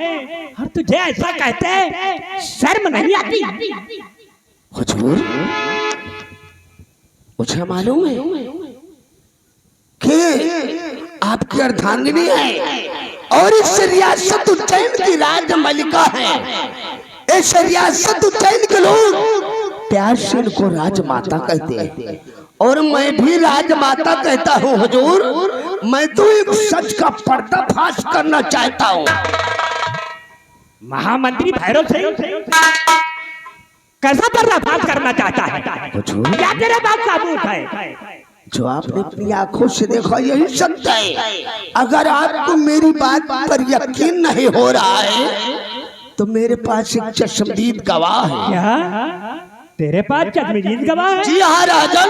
और तुझे ऐसा कहते हैं शर्म नहीं आती? हुजूर, मुझे मालूम है कि आपकी अर्धांगिनी है और इस रियासत उज्जैन की राजमलिका है। इस रियासत उज्जैन के लोग प्यार से इनको राजमाता कहते हैं और मैं भी राजमाता कहता हूँ। हुजूर, मैं तो एक सच का पर्दाफाश करना चाहता हूँ। महामंत्री भैरव सिंह कैसा पर्दाफाश करना चाहता है? क्या तेरे पास सबूत है? जो आपने अपनी आंखों से देखा यही सत्य है। अगर आपको मेरी बात पर यकीन नहीं हो रहा है तो मेरे पास एक चश्मदीद गवाह है। क्या तेरे पास चश्मदीद गवाह है? जी हाँ राजन,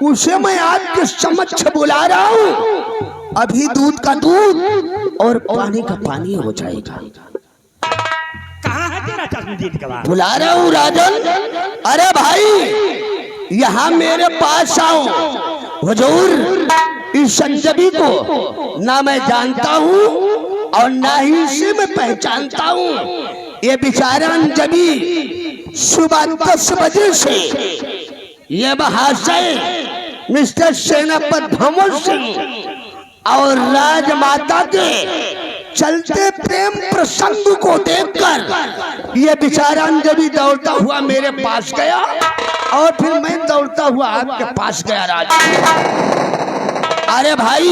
उसे मैं आपके समक्ष बुला रहा हूँ। अभी दूध का दूध और पानी का पानी हो जाएगा। कहाँ है तेरा चश्मदीद गवाह? बुला रहा हूँ राजन। अरे भाई, यहाँ मेरे पास आओ। हुजूर, इस संजबी को ना मैं जानता हूँ और ना ही इसे मैं पहचानता हूँ। ये बेचारा अंजबी सुबह 10 बजे से ये महाशय मिस्टर सेनापति भंवर सिंह और राजमाता के चलते प्रेम प्रसंग को देखकर ये बेचारा अंजबी दौड़ता हुआ मेरे पास गया और फिर मैं दौड़ता हुआ आपके पास गया राजा। अरे भाई,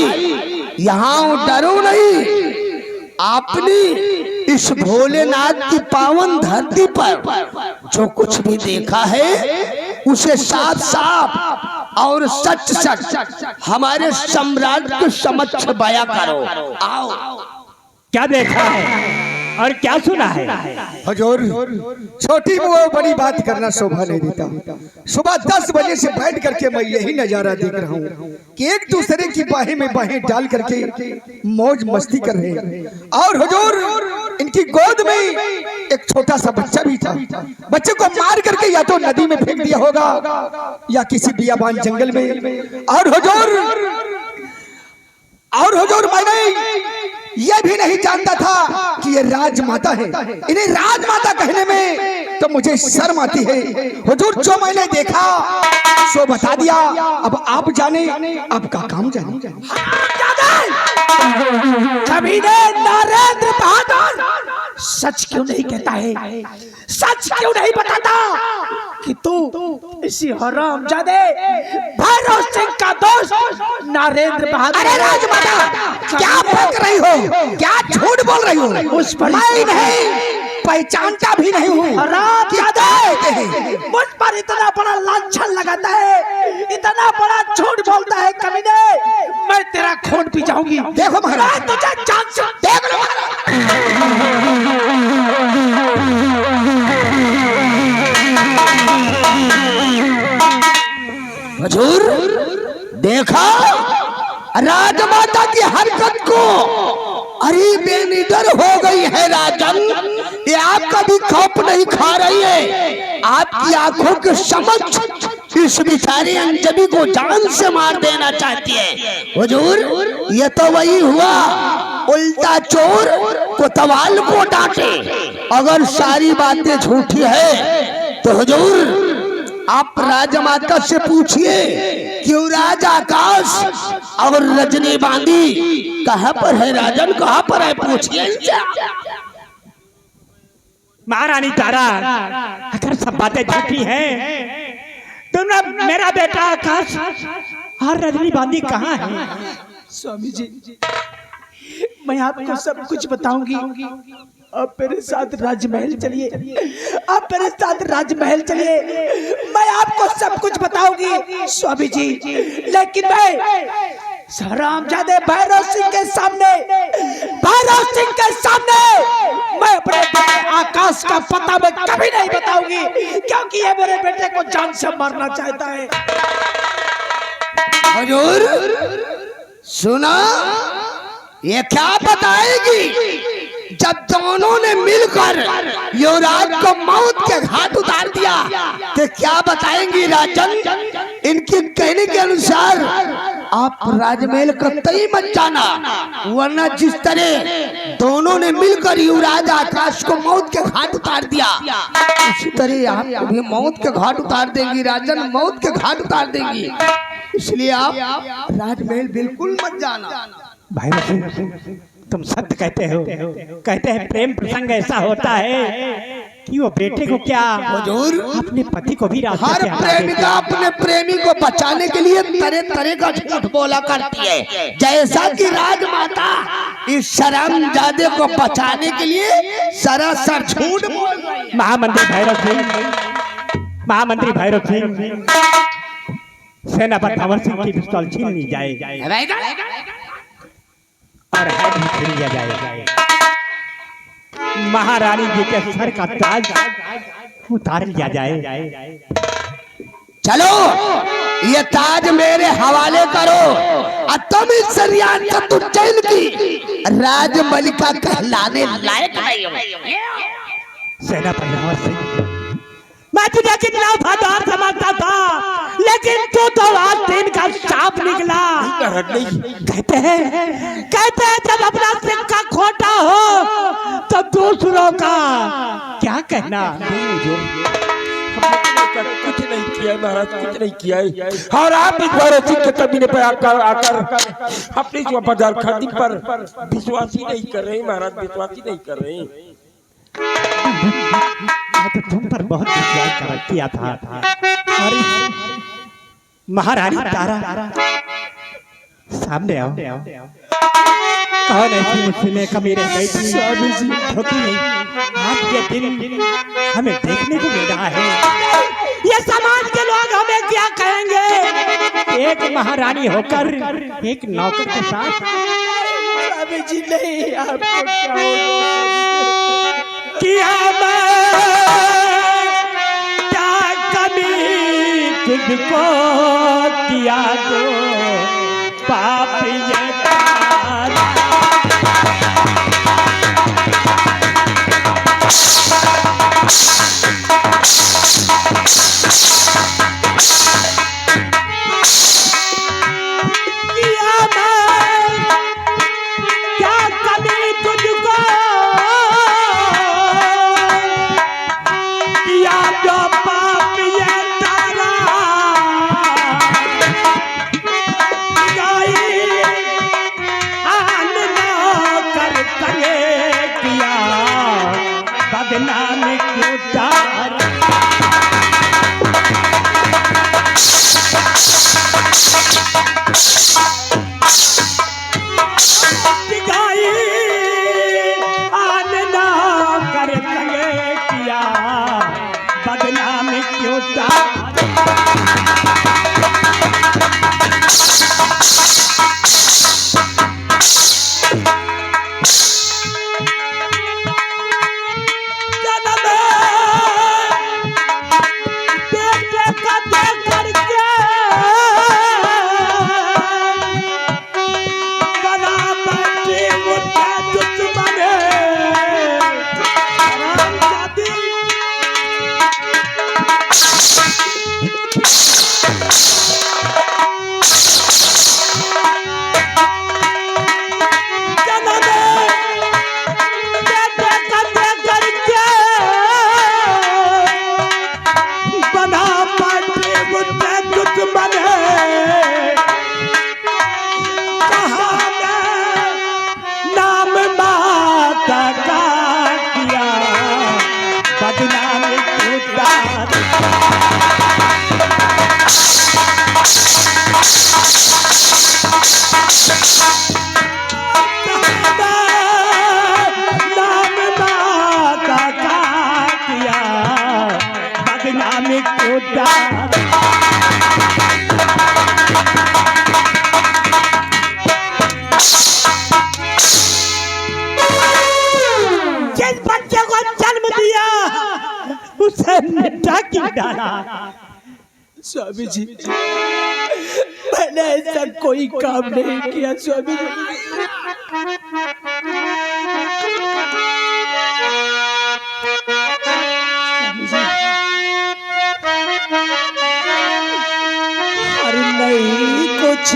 यहाँ डरो नहीं। आपने इस भोलेनाथ की पावन धरती पर जो कुछ भी देखा है उसे साफ साफ और सच सच हमारे सम्राट के समक्ष बयां करो। आओ। क्या देखा है और क्या सुना है? हुजूर, छोटी वो बड़ी बात करना शोभा नहीं देता। सुबह 10 बजे से बैठ करके मैं यही नजारा देख रहा हूँ कि एक दूसरे की बाहें में बाहें डाल करके मौज मस्ती कर रहे हैं। और हुजूर, इनकी गोद में एक छोटा सा बच्चा भी था। बच्चे को मार करके या तो नदी में फेंक दिया होगा या किसी बियाबान जंगल में। और हुजूर, मैंने यह भी नहीं जानता था कि ये राजमाता है। इन्हें राजमाता कहने में तो मुझे शर्म आती है। हुजूर, जो मैंने देखा सो बता दिया। अब आप जाने, आपका काम जाने। कभी ने नरेंद्र बहादुर सच क्यों नहीं कहता है? सच क्यों नहीं बताता कि तू इसी हरामजादे भैरव सिंह का दोस्त नरेंद्र बहादुर? अरे राजमाता, क्या बक रही हो? क्या झूठ बोल रही हो? उस पर मैं नहीं पहचानता भी नहीं हूँ। मुझ पर इतना बड़ा लांछन लगाता है, इतना बड़ा झूठ बोलता है कमीने। मैं तेरा खून पी जाऊंगी। देखो महाराज, मैं तुझे जान से देख लो हुजूर, देखा राजमाता की हरकत को? अरे बेनिडर हो गई है राजन। ये आपका भी खौफ नहीं खा रही है। आपकी आंखों के समक्ष इस बेचारे अंजबी को जान से मार देना चाहती है। हुजूर, ये तो वही हुआ, उल्टा चोर कोतवाल को डांटे। अगर सारी बातें झूठी है तो हुजूर, आप राजमाता से पूछिए क्यों राज आकाश और रजनी बांदी कहाँ पर है? राजन कहाँ पर है? पूछिए इनसे। महारानी तारा, अगर सब बातें झूठी हैं तो मेरा बेटा आकाश और रजनी बांदी कहाँ है? स्वामी जी, मैं आपको सब कुछ बताऊंगी। आप मेरे साथ राजमहल चलिए, आप मेरे साथ राजमहल चलिए। मैं आपको सब कुछ बताऊंगी स्वामी जी। लेकिन मैं हरामजादे भैरव सिंह के सामने मैं अपने बेटे आकाश का पता मैं कभी नहीं बताऊंगी, क्योंकि ये मेरे बेटे को जान से मारना चाहता है। हुजूर, सुना, ये क्या बताएगी? जब दोनों ने मिलकर युवराज को मौत के घाट उतार दिया तो क्या बताएंगी राजन? इनके कहने के अनुसार आप राजमहल कतई मत जाना, वरना जिस तरह दोनों ने मिलकर युवराज आकाश को मौत के घाट उतार दिया, उसी तरह आप भी मौत के घाट उतार देंगी राजन, मौत के घाट उतार देंगी। इसलिए आप राजमहल बिल्कुल मत जाना। भाई वसीम, तुम सत्य कहते हो। कहते हैं प्रेम प्रसंग ऐसा होता है कि वो बेटे को क्या हुजूर, अपने पति को भी रास्ते हर से हटा प्रेमिका देती है। अपने प्रेमी को बचाने के लिए तरह तरह का झूठ बोला करती है, जैसा कि राजमाता इस शर्मजादे को बचाने के लिए सरासर झूठ बोल रही है। महामंत्री भैरव सिंह, महामंत्री भैरव सिंह, सेनापति अमर सिंह की पिस्तौल छीन ली जाए और हेड भी छीन लिया जाए। महारानी जी के सर का ताज उतार लिया जाए। चलो ये ताज मेरे हवाले करो और तुम इस सरियान का उज्जैन की राजमलिका कहलाने लायक नहीं हो। सेनापति अमर सिंह, मैं तुझे कितना वफादार समझता था, लेकिन तू तो आज दिन का सांप निकला। कहते हैं जब अपना सिक्का खोटा हो तो दूसरों का क्या कहना। कुछ नहीं किया महाराज, कुछ नहीं किया है। और आप इस भैरव सिंह के कमीने पर आकर अपनी वफादार खातिर पर विश्वास ही नहीं कर रहे महाराज, विश्वास ही नहीं कर रहे। मैं तो तुम पर बहुत विश्वास किया था और महारानी तारा सामने आओ। कौन ऐसी मुझसे कमीने गई थी धोखी नहीं। आज ये दिन हमें देखने को मिल रहा है, ये समाज के लोग हमें क्या कहेंगे। एक महारानी होकर एक नौकर के साथ। स्वामी जी नहीं, आपको क्या हो किया क्या कमी तुझको किया तो पाप ये तारा। किया क्या कमी तुझको किया जो पाप ये तारा। गाई आन ना कर सके किया बदनाम क्यों तारा। गाई आन ना कर सके किया बदनाम क्यों तारा। जन्म बेटे का देख करके बड़ा बेटे मुझे दुश्मन हरामजादी। जन्म बेटे का देख करके बड़ा बेटे मुझे दुश्मन कहा नाम माता का किया बदनाम क्यों तारा। नाम माता का किया बदनाम क्यों तारा। जिस बच्चे को जन्म दिया उसे मिटा क्यों डाला। स्वामी जी, मैंने ऐसा कोई काम नहीं किया स्वामी जी। अरे नहीं, कुछ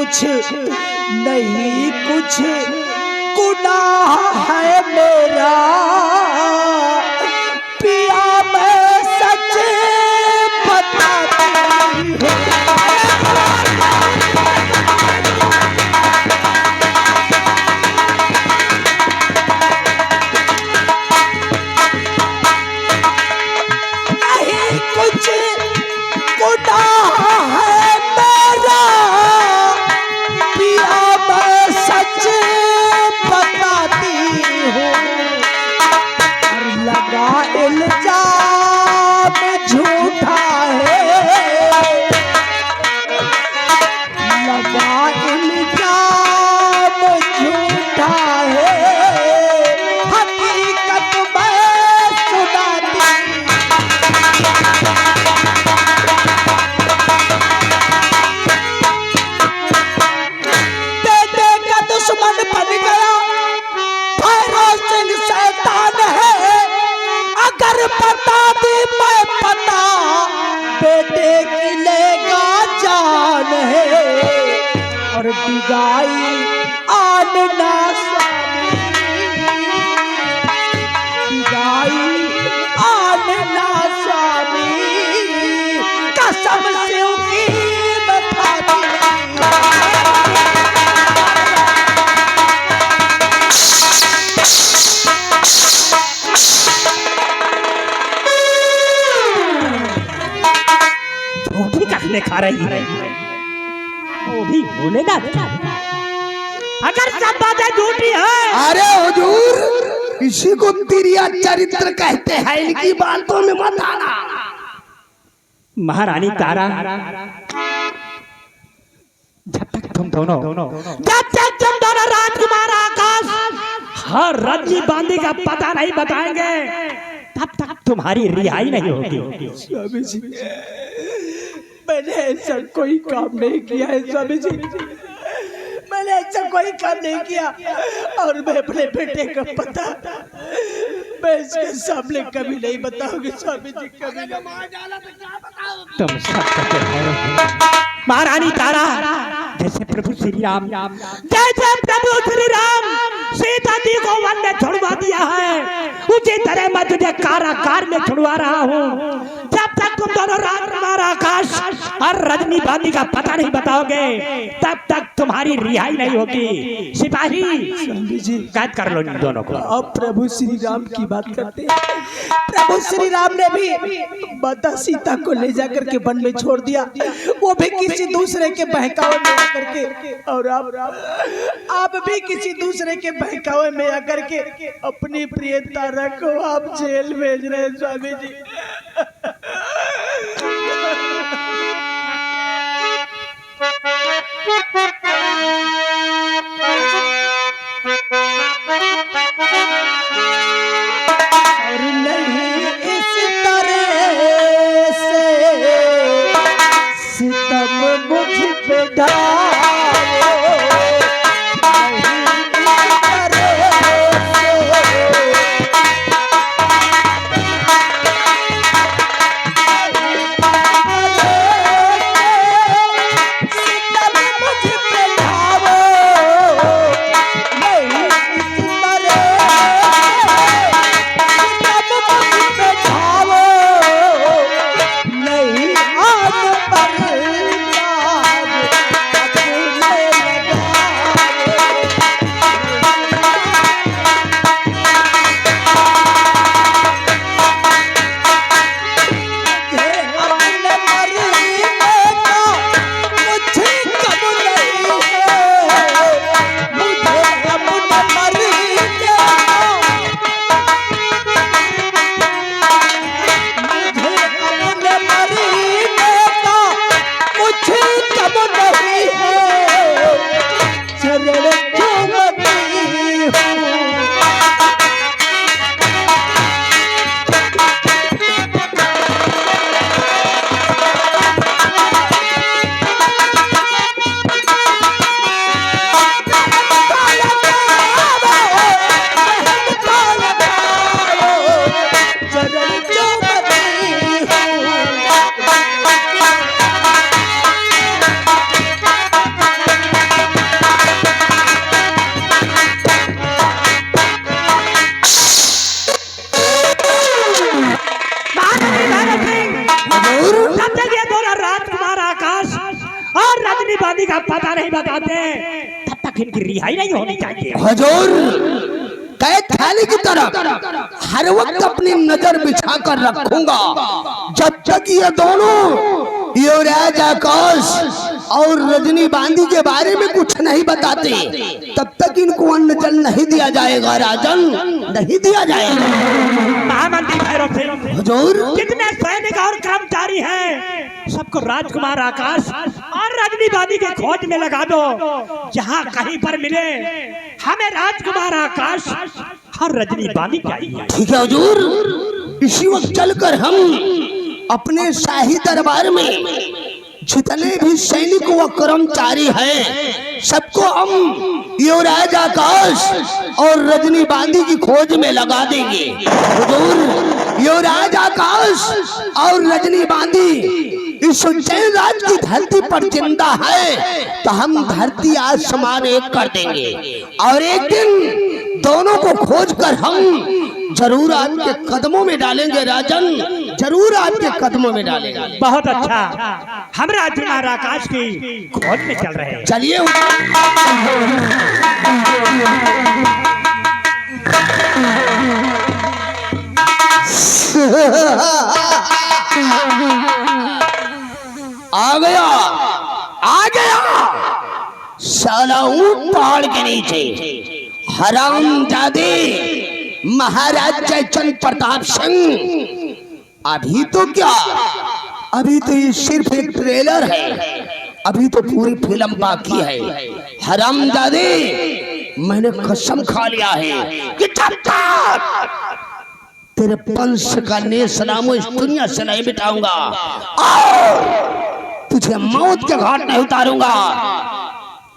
कुछ नहीं कुछ गुनाह है मेरा, पिया मैं सच बताती हूँ। नहीं कुछ गुनाह है मेरा, पिया मैं सच बताती हूँ। और लगा इल्जाम झूठा है, लगा इल्जाम झूठा है, हकीकत मैं सुनाती बेटे का दुश्मन बन गया भैरव सिंह शैतान है। अगर बता दी मैं पता बेटे की लेगा जान है। और बिगाई आनना स्वामी, बिगाई आनना स्वामी, कसम से की बताती झूठी कसमें खा रही है, वो भी बोलेगा क्या? अगर सब बातें झूठी है। अरे हुजूर, इसी को तिरिया चरित्र कहते हैं, इनकी बातों में मत आना। महारानी तारा, जब तक तुम दोनों राजकुमार आकाश हर रज्जी बांधी का पता नहीं बताएंगे, तब तक तुम्हारी रिहाई नहीं होगी। स्वामी जी, मैंने ऐसा कोई काम नहीं किया है स्वामी जी, मैंने ऐसा कोई काम नहीं किया। और मैं अपने बेटे का पता मैं इसके सामने कभी नहीं बताऊंगी स्वामी जी, कभी नहीं। तुम सब महारानी तारा, जैसे प्रभु श्री राम, जैसे प्रभु श्री राम सीता जी को वन में छुड़वा दिया है, उसी तरह मैं तुझे कारागार में छुड़वा रहा हूँ। जब तक तुम दोनों राजकुमार आकाश और रजनी बांधी का पता नहीं बताओगे, तब तक तुम्हारी रिहाई नहीं होगी। सिपाही, स्वामी जी, कैद कर लो इन दोनों को। अब प्रभु श्री राम की बात करते हैं। प्रभु श्री राम ने भी माता सीता को ले जाकर के वन में छोड़ दिया, वो भी किसी दूसरे के बहकावे में आकर के। और आप भी किसी दूसरे के बहकावे में आकर के अपनी प्रिय तारा को आप जेल भेज रहे हैं स्वामी जी। और नहीं इस तरह से सितम मुझ पे ढाओ, नहीं इस तरह से रजनी बांदी का पता नहीं बताते तब तक इनकी रिहाई नहीं होनी चाहिए। हुजूर कैद थाली की तरफ हर वक्त अपनी नजर बिछा कर रखूंगा। जब तक ये दोनों युवराज आकाश और रजनी बांदी के बारे में कुछ नहीं बताते तब तक इनको अन्न जल नहीं दिया जाएगा राजन, नहीं दिया जाएगा। महामंत्री भैरव सिंह, हुजूर कितने सैनिक और कर्मचारी हैं, सबको राजकुमार आकाश और रजनी बांदी के खोज में लगा दो। जहाँ कहीं पर मिले हमें राजकुमार आकाश और रजनी बांदी चाहिए। ठीक है हुजूर, इसी वक्त चलकर हम अपने शाही दरबार में जितने भी सैनिक व कर्मचारी हैं सबको हम युवराज आकाश और रजनी बांदी की खोज में लगा देंगे। हुजूर युवराज आकाश और रजनी बांदी इस उज्जैन राज की धरती पर जिंदा है तो हम धरती आसमान एक कर देंगे और एक दिन दोनों को खोज कर हम जरूर आपके कदमों में डालेंगे राजन, जरूर आपके कदमों में डालेंगे। बहुत अच्छा, हम राजकुमार आकाश की खोज में चल रहे हैं। चलिए आ गया, आ गया साला ऊंट पहाड़ के नीचे हरामजादे महाराज जयचंद प्रताप सिंह। अभी तो क्या, अभी तो ये सिर्फ एक ट्रेलर है, अभी तो पूरी फिल्म बाकी है। हरामजादे मैंने कसम खा लिया है कि जब तक तेरे वंश का नेस नामो इस दुनिया से नहीं मिटाऊंगा और तुझे मौत के घाट नहीं उतारूंगा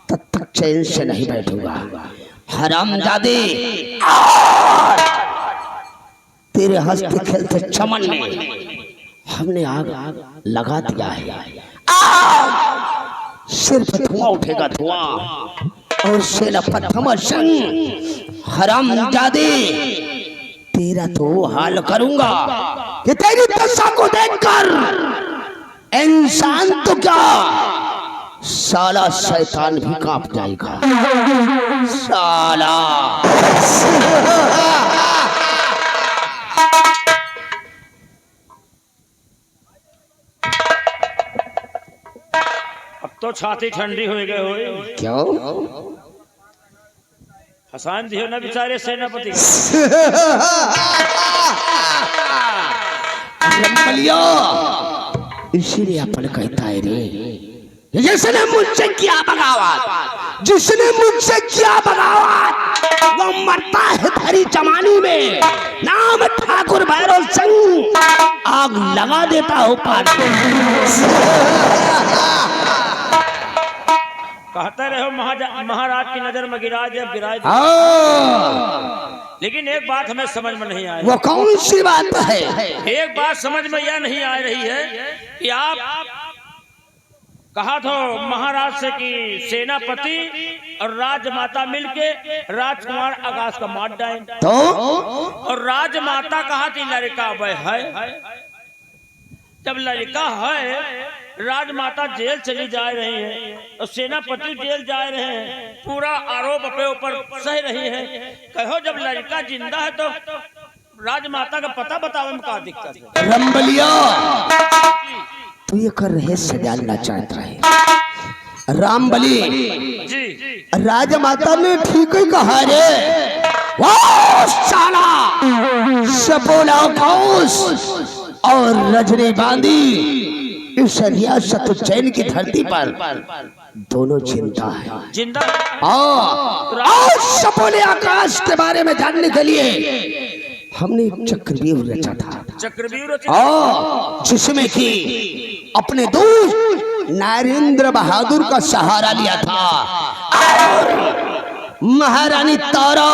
तब तक चैन से नहीं बैठूंगा। हरामजादे तेरे हंसते खेलते चमन में हमने आग लगा दिया है। सिर्फ धुआं उठेगा, धुआं और सेना पत्थर संग। हरामजादे तेरा तो हाल करूंगा कि तेरी दशा को देखकर इंसान तो क्या साला शैतान भी कांप जाएगा। साला अब तो छाती ठंडी हो गए हो। क्यों हसान दियो ना बेचारे सेनापति। इसीलिए अपन कहता है रे, जिसने मुझसे किया बगावत, जिसने मुझसे किया बगावत वो मरता है धरी जमानी में। नाम ठाकुर भैरव सिंह, आग लगा देता हूँ पानी। कहते रहो महाराज की नजर में गिरा जब गिराए। लेकिन एक बात हमें समझ में नहीं आई। वो कौन सी बात है? एक बात समझ में यह नहीं आ रही है कि आप कहा था महाराज से कि सेनापति और राजमाता मिलके राजकुमार आकाश का मार डालें तो और राजमाता कहा थी लड़का वह है। जब लड़का है राजमाता जेल चली जा रही है और सेनापति जेल जा रहे हैं, पूरा आरोप अपने ऊपर सह रही है। कहो जब लड़का जिंदा है तो राजमाता का पता बतावे में क्या दिक्कत है? रंबलिया तू ये कर रहस्य जानना चाहता है। रामबली जी राजमाता ने ठीक ही कहा रे। वो साला सपोला कौस और रजनी बांदी इस रियासत उज्जैन की धरती पर दोनों जिंदा है। जिंदा और सपोले आकाश के बारे में जानने के लिए हमने एक चक्रव्यूह रचा था। चक्रव्यूह जिसमें कि अपने दोस्त नरेंद्र बहादुर का सहारा लिया था और महारानी तारा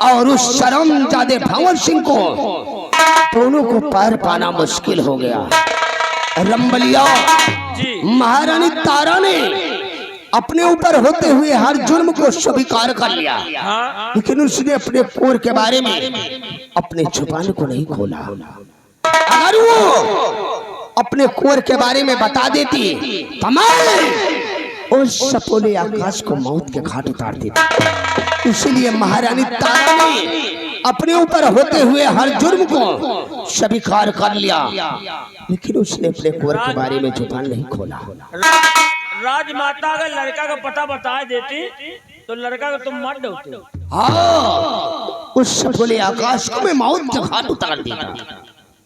और उस शर्मजादे भंवर सिंह को दोनों को पार पाना मुश्किल हो गया। रंबलिया महारानी तारा ने अपने ऊपर होते हुए हर जुर्म को स्वीकार कर लिया, लेकिन उसने अपने कोर के बारे में अपने जुबान को नहीं खोला। अगर वो अपने कोर के बारे में बता देती तो मैं उस सपोले आकाश को मौत के घाट उतार देता। इसलिए महारानी तारा ने अपने ऊपर होते हुए हर जुर्म को स्वीकार कर लिया, लेकिन उसने अपने कुंवर के बारे में जुबान नहीं खोला। राजमाता अगर लड़का का पता बता देती तो लड़का को तुम मार दोगे। हाँ, उस सपोले आकाश को मैं मौत के घाट उतार देता।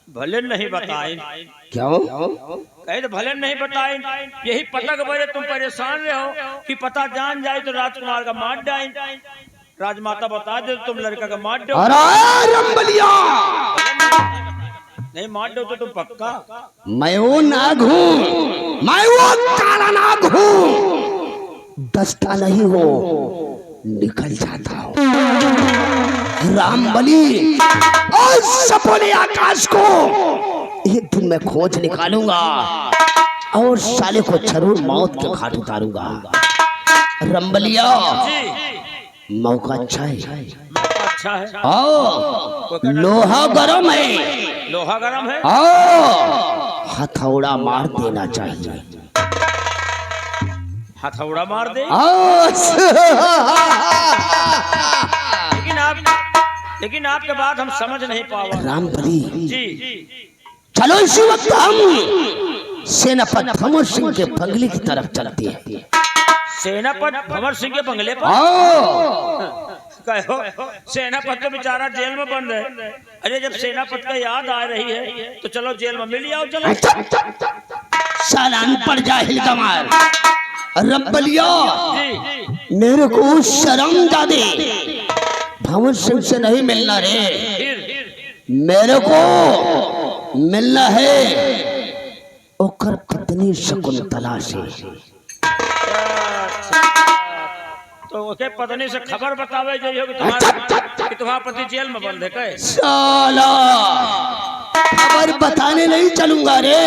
भले नहीं बताए। क्यों? कहे तो भले नहीं बताए, यही पता के बारे तुम परेशान रहो कि पता जान जाए तो राजकुमार का मार डाए। राजमाता बता दे तुम लड़का का मार दो। अरे रंबलिया, नहीं मार दो तो तुम पक्का। मैं वो नाग हूँ, मैं वो काला नाग हूँ, दस्ता नहीं हो निकल जाता हूँ। रामबली और सपोले आकाश को एक दिन मैं खोज निकालूंगा और साले को जरूर मौत के घाट उतारूंगा। रंबलिया, मौका अच्छा है। अच्छा है। आओ, लोहा गरम है, लोहा गरम है। आओ, हथौड़ा मार देना चाहिए। हथौड़ा मार दे। लेकिन आपके बात हम समझ नहीं पावा। रामबली जी, चलो इसी वक्त हम सेनापति भंवर सिंह के बंगले की तरफ चलते हैं। सेनापति भंवर सिंह के बंगले पर? कहो, सेनापति तो बेचारा जेल में बंद है। अरे जब सेनापति का याद आ रही है तो चलो जेल में मिल जाओ। चलो साला अनपढ़ जाहिल गंवार। रंबलिया, मेरे को शर्म दादे भंवर सिंह से नहीं मिलना रे, मेरे को मिलना है ओकर पत्नी शकुंतला से। तो ओके पत्नी से खबर बतावे जो कि तुम्हारा पति जेल में बंद है। कहे साला खबर बताने नहीं चलूंगा रे,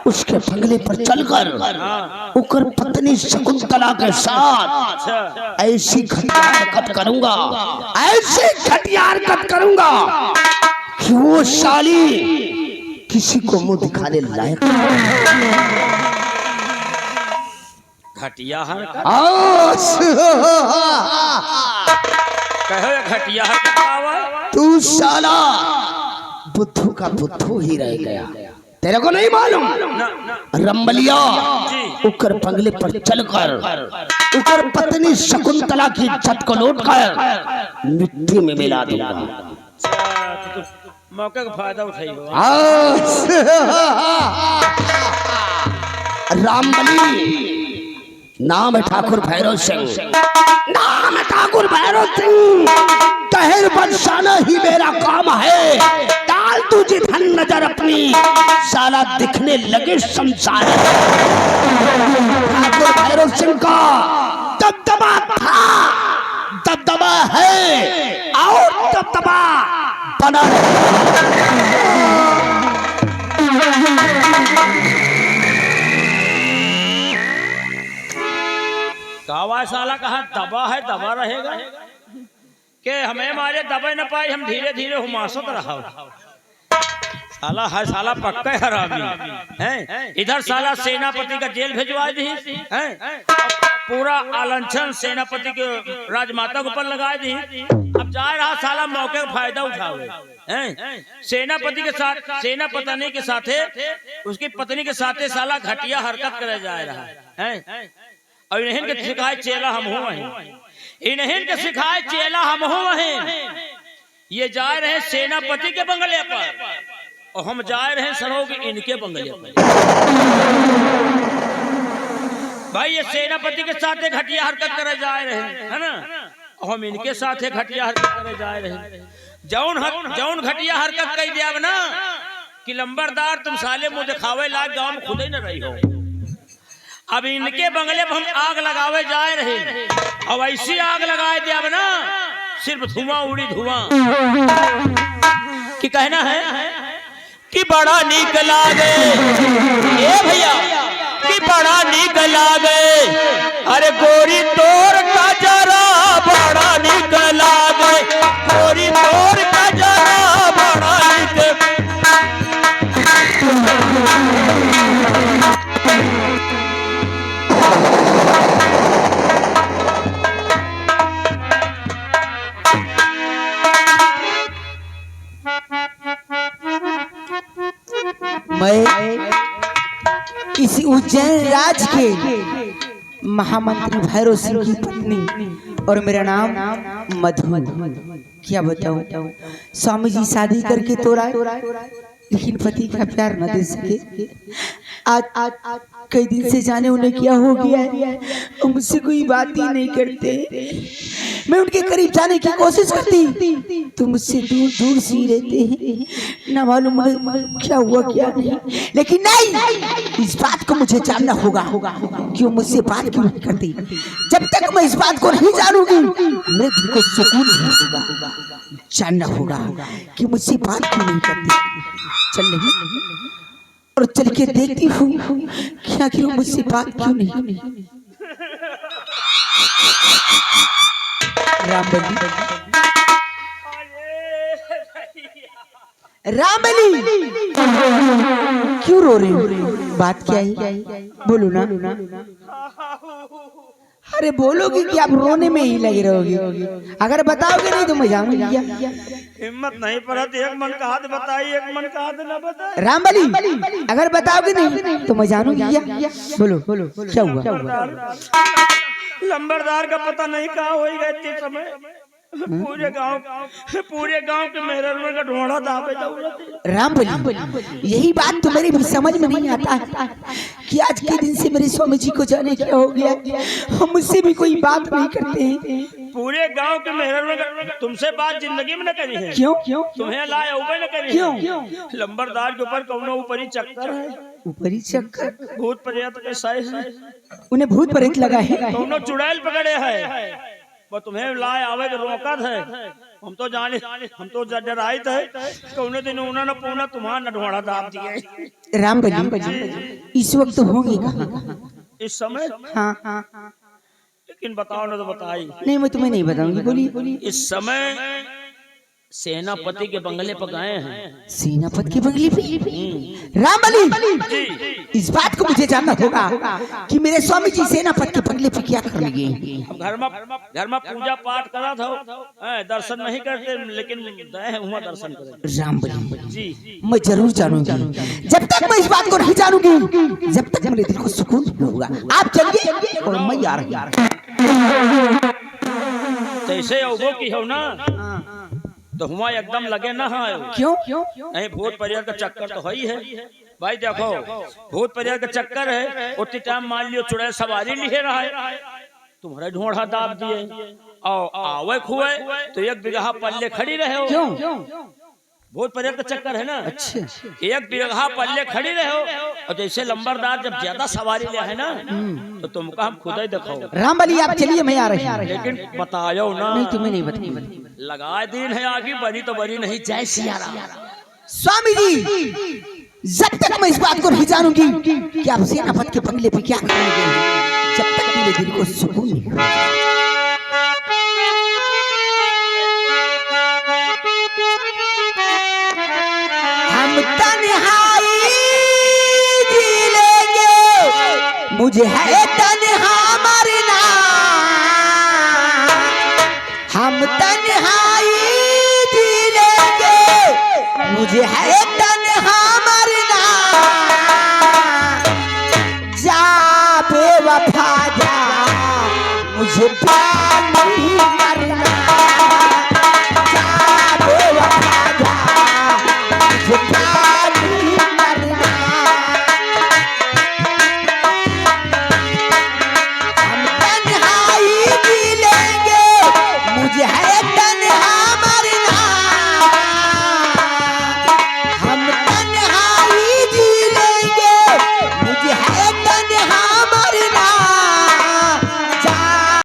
उसके बंगले पर चलकर उकर पत्नी शकुंतला के साथ ऐसी घटिया हरकत करूंगा, ऐसी घटिया हरकत करूंगा कि वो साली किसी को मुंह दिखाने लायक। घटिया हरकत? कहो घटिया हरकत। तू साला बुद्धू का बुद्धू ही रह गया, तेरे को नहीं मालूम? रंबलिया, उकर बंगले पर चलकर उकर पत्नी शकुंतला की इज्जत को लौटकर मिट्टी में मिला दूंगा। मौके का फायदा उठाइए। रामबली, नाम है ठाकुर भैरव सिंह, नाम है ठाकुर भैरव सिंह। कहर बरसाना ही मेरा काम है। डाल तुझे धन नजर अपनी, साला दिखने लगे संसार। ठाकुर भैरव सिंह का दबदबा था, दबदबा है और दबदबा बना कावा साला कहा दबा है, दबा रहेगा के हमें मारे दबे न पाए, हम धीरे धीरे हुमासत रहा। साला है, साला पक्का हरामी है। इधर साला सेनापति का जेल भिजवा दी है, पूरा आलंछन सेनापति के राजमाता के ऊपर लगा दी। अब जा रहा साला मौके का फायदा उठावे हैं। सेनापति के साथ, सेनापति के साथे उसकी पत्नी के साथे साला घटिया हरकत करे जा रहा है। और इन्हें के सिखाए चेला हम हुए हैं, इन्हें के सिखाए चेला हम हुए हैं। ये जा रहे हैं सेनापति के बंगले पर और हम जा रहे हैं सरोग इनके बंगले पर। भाई ये सेनापति के साथ घटिया हरकत करे जा रहे हैं, है ना, और हम इनके साथ घटिया हरकत करे जा रहे हैं। जौन घटिया हरकत कर दिया ना कि लंबरदार तुम साले मुंह दिखावे लायक गांव में खुद ही न रही हो। अब इनके बंगले पर हम आग लगावे जा रहे हैं, अब ऐसी आग लगाए दिया ना सिर्फ धुआं उड़ी धुआं। कि कहना है कि बड़ा नीक लागे ए भैया, कि बड़ा नीक लागे अरे गोरी तोर का जरा, बड़ा नीक लागे गोरी तोर का जरा, बड़ा नीक उज्जैन राज के महामंत्री भैरव सिंह की पत्नी और मेरा नाम मधु। क्या बताऊं, स्वामी जी शादी करके तोड़ा लेकिन पति का प्यार न दे सके। आज कई दिन से जाने उन्हें क्या हो गया है, मुझसे कोई बात ही नहीं करते। मैं उनके करीब जाने की कोशिश करती तो मुझसे दूर दूर से रहते हैं। ना मालूम क्या हुआ क्या नहीं, लेकिन नहीं, इस बात को मुझे जानना होगा कि वो मुझसे बात क्यों नहीं करती। जब तक मैं इस बात को नहीं जानूंगी मेरे दिल को सुकून नहीं होगा। जानना होगा कि मुझसे बात क्यों नहीं करती। चल नहीं और चल के देखती हूँ क्या कि वो मुझसे बात क्यों नहीं। रामबली, रामबली, क्यों रो रही हो? बात क्या है, बोलो ना। अरे बोलोगे कि आप रोने में ही लगे रहोगे, अगर बताओगे नहीं तो मैं जाऊंगी। हिम्मत नहीं पड़ा तो एक मन का हाथ बताइए, एक मन का हाथ ना बताइए। रामबली, अगर बताओगे नहीं तो मैं जानूंगी। बोलो क्या हुआ? लंबरदार का पता नहीं कहाँ हो गए इतने समय। पूरे गांव के मेहर में का ढोंढा दाबे जाऊंगा। रामबली, यही बात तो मेरी भी समझ में नहीं आता है कि आज के दिन से मेरे स्वामी जी को जाने क्या हो गया। हम मुझसे भी कोई बात नहीं करते हैं। पूरे गांव के मेहर में तुमसे बात जिंदगी में न करी है। क्यों? तुम्हें लाए ऊपर न करी। क्यों? लंबरदार के ऊपर कौनो ऊपरी चक्कर है। ऊपरी चक्कर? भूत प्रेत कैसा है? उन्हें भूत प्रेत लगा है। कौनो चुड़ैल पकड़े है। वो तुम्हें लाए आवे के रोका था। हम तो जाने, हम तो डराए थे। कौने दिन उन्होंने पूना तुम्हारा न ढोंढा दाब दिया। रामबली, इस वक्त तो होंगे कहाँ? इस समय? हाँ। लेकिन बताओ ना तो बताई। नहीं, मैं तुम्हें नहीं बताऊंगी। बोलिए। इस समय सेनापति के बंगले पर गए हैं। सेनापति के बंगले पे? रामबली, इस बात को मुझे जानना होगा कि मेरे स्वामी जी सेनापति के बंगले पे क्या करने गए। घर में पूजा पाठ करा था, दर्शन नहीं करते, लेकिन गए हैं वहाँ दर्शन करें। रामबली जी, मैं मैं जरूर जानूंगी। जब तक मैं इस बात को नहीं जानूंगी जब तक मेरे दिल को सुकून नहीं होगा। आप चलिए और मैं आ रही। तैसे वो की हो ना तो हुआ एकदम लगे ना है। क्यों? नहीं, भूत परिवार का चक्कर तो है ही है भाई। देखो, भूत परिवार का चक्कर है। उतनी टाइम मान लियो चुड़ैल सवारी लिए रहा है, तुम्हारे ढोंढा दाब दिए और आवे खुए तो एक बिगहा पल्ले खड़ी रहे हो। क्यों? भूत परिवार का चक्कर है ना। अच्छा, एक बिगहा पल्ले खड़ी रहे हो और जैसे लंबरदार जब ज्यादा सवारी लिया है ना तो तुमको हम खुद ही दिखाओ। रामबली, आप चलिए, मैं आ रही। लेकिन बताओ ना। नहीं, तुम्हें नहीं बताऊंगी। लगा दिन है आगे, बनी तो बनी नहीं। जय सिया राम। स्वामी जी, जब तक मैं इस बात को नहीं जानूंगी कि आप सेनापति के बंगले पे क्या करने गए हैं, जब तक मेरे दिल को सुकून नहीं होगा। हम तन्हाई जी लेंगे, मुझे है तन्हा मरना। हम तन्हाई जी लेंगे, मुझे है तन्हा मरना। जा बेवफा जा, मुझे प्यार नहीं